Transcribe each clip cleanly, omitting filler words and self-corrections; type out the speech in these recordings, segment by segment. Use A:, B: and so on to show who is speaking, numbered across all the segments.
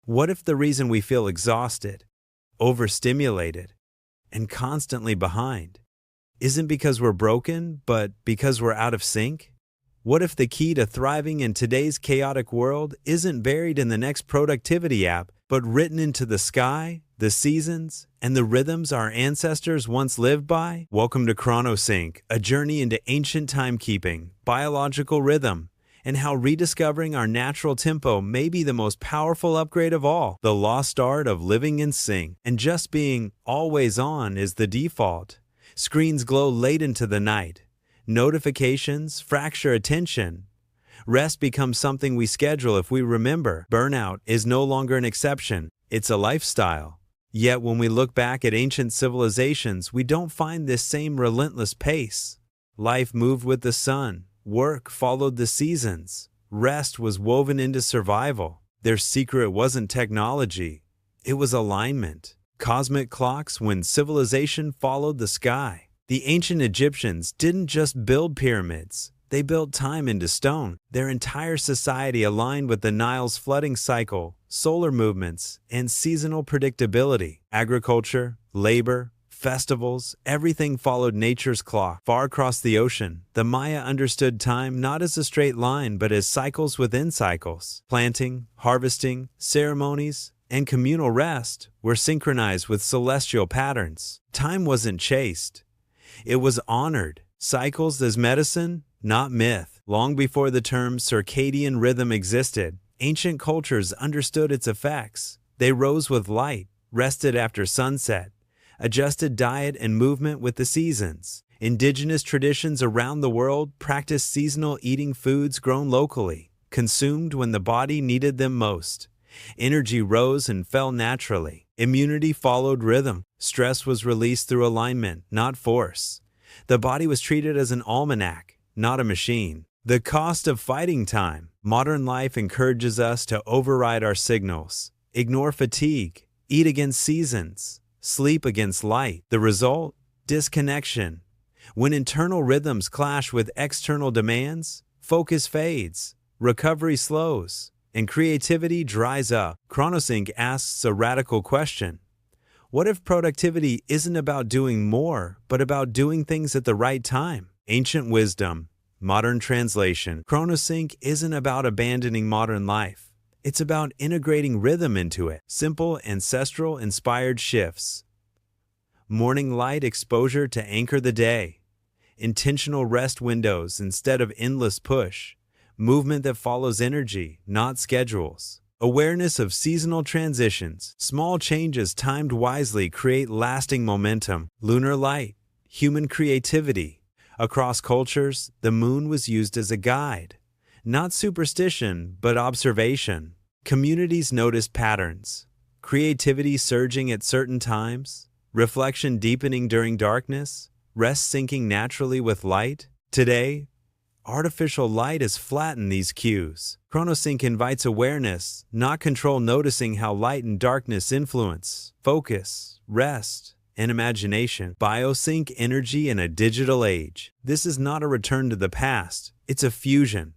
A: What if the reason we feel exhausted, overstimulated, and constantly behind isn't because we're broken, but because we're out of sync? What if the key to thriving in today's chaotic world isn't buried in the next productivity app, but written into the sky, the seasons, and the rhythms our ancestors once lived by? Welcome to Chronosync, a journey into ancient timekeeping, biological rhythm, and how rediscovering our natural tempo may be the most powerful upgrade of all. The lost art of living in sync and just being always on is the default. Screens glow late into the night. Notifications fracture attention. Rest becomes something we schedule if we remember. Burnout is no longer an exception, it's a lifestyle. Yet when we look back at ancient civilizations, we don't find this same relentless pace. Life moved with the sun. Work followed the seasons. Rest was woven into survival. Their secret wasn't technology. It was alignment. Cosmic clocks when civilization followed the sky. The ancient Egyptians didn't just build pyramids. They built time into stone. Their entire society aligned with the Nile's flooding cycle, solar movements, and seasonal predictability. Agriculture, labor, festivals, everything followed nature's clock. Far across the ocean, the Maya understood time not as a straight line but as cycles within cycles. Planting, harvesting, ceremonies, and communal rest were synchronized with celestial patterns. Time wasn't chased. It was honored. Cycles as medicine, not myth. Long before the term circadian rhythm existed, ancient cultures understood its effects. They rose with light, rested after sunset, adjusted diet and movement with the seasons. Indigenous traditions around the world practiced seasonal eating, foods grown locally, consumed when the body needed them most. Energy rose and fell naturally. Immunity followed rhythm. Stress was released through alignment, not force. The body was treated as an almanac, not a machine. The cost of fighting time. Modern life encourages us to override our signals, ignore fatigue, eat against seasons, sleep against light. The result? Disconnection. When internal rhythms clash with external demands, focus fades, recovery slows, and creativity dries up. Chronosync asks a radical question. What if productivity isn't about doing more, but about doing things at the right time? Ancient wisdom, modern translation. Chronosync isn't about abandoning modern life. It's about integrating rhythm into it. Simple, ancestral-inspired shifts. Morning light exposure to anchor the day. Intentional rest windows instead of endless push. Movement that follows energy, not schedules. Awareness of seasonal transitions. Small changes timed wisely create lasting momentum. Lunar light. Human creativity. Across cultures, the moon was used as a guide. Not superstition, but observation. Communities noticed patterns. Creativity surging at certain times. Reflection deepening during darkness. Rest syncing naturally with light. Today, artificial light has flattened these cues. Chronosync invites awareness, not control, noticing how light and darkness influence focus, rest, and imagination. Biosync energy in a digital age. This is not a return to the past, it's a fusion.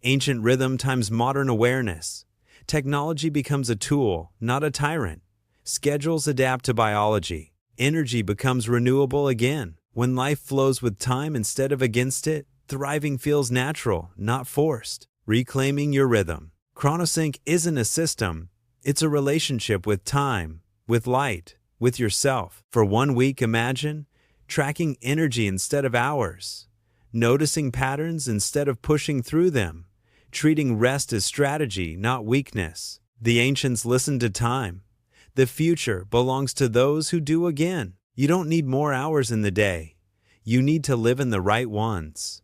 A: Ancient rhythm times modern awareness. Technology becomes a tool, not a tyrant. Schedules adapt to biology. Energy becomes renewable again. When life flows with time instead of against it, thriving feels natural, not forced. Reclaiming your rhythm. Chronosync isn't a system. It's a relationship with time, with light, with yourself. For 1 week, imagine tracking energy instead of hours, noticing patterns instead of pushing through them, treating rest as strategy, not weakness. The ancients listened to time. The future belongs to those who do again. You don't need more hours in the day. You need to live in the right ones.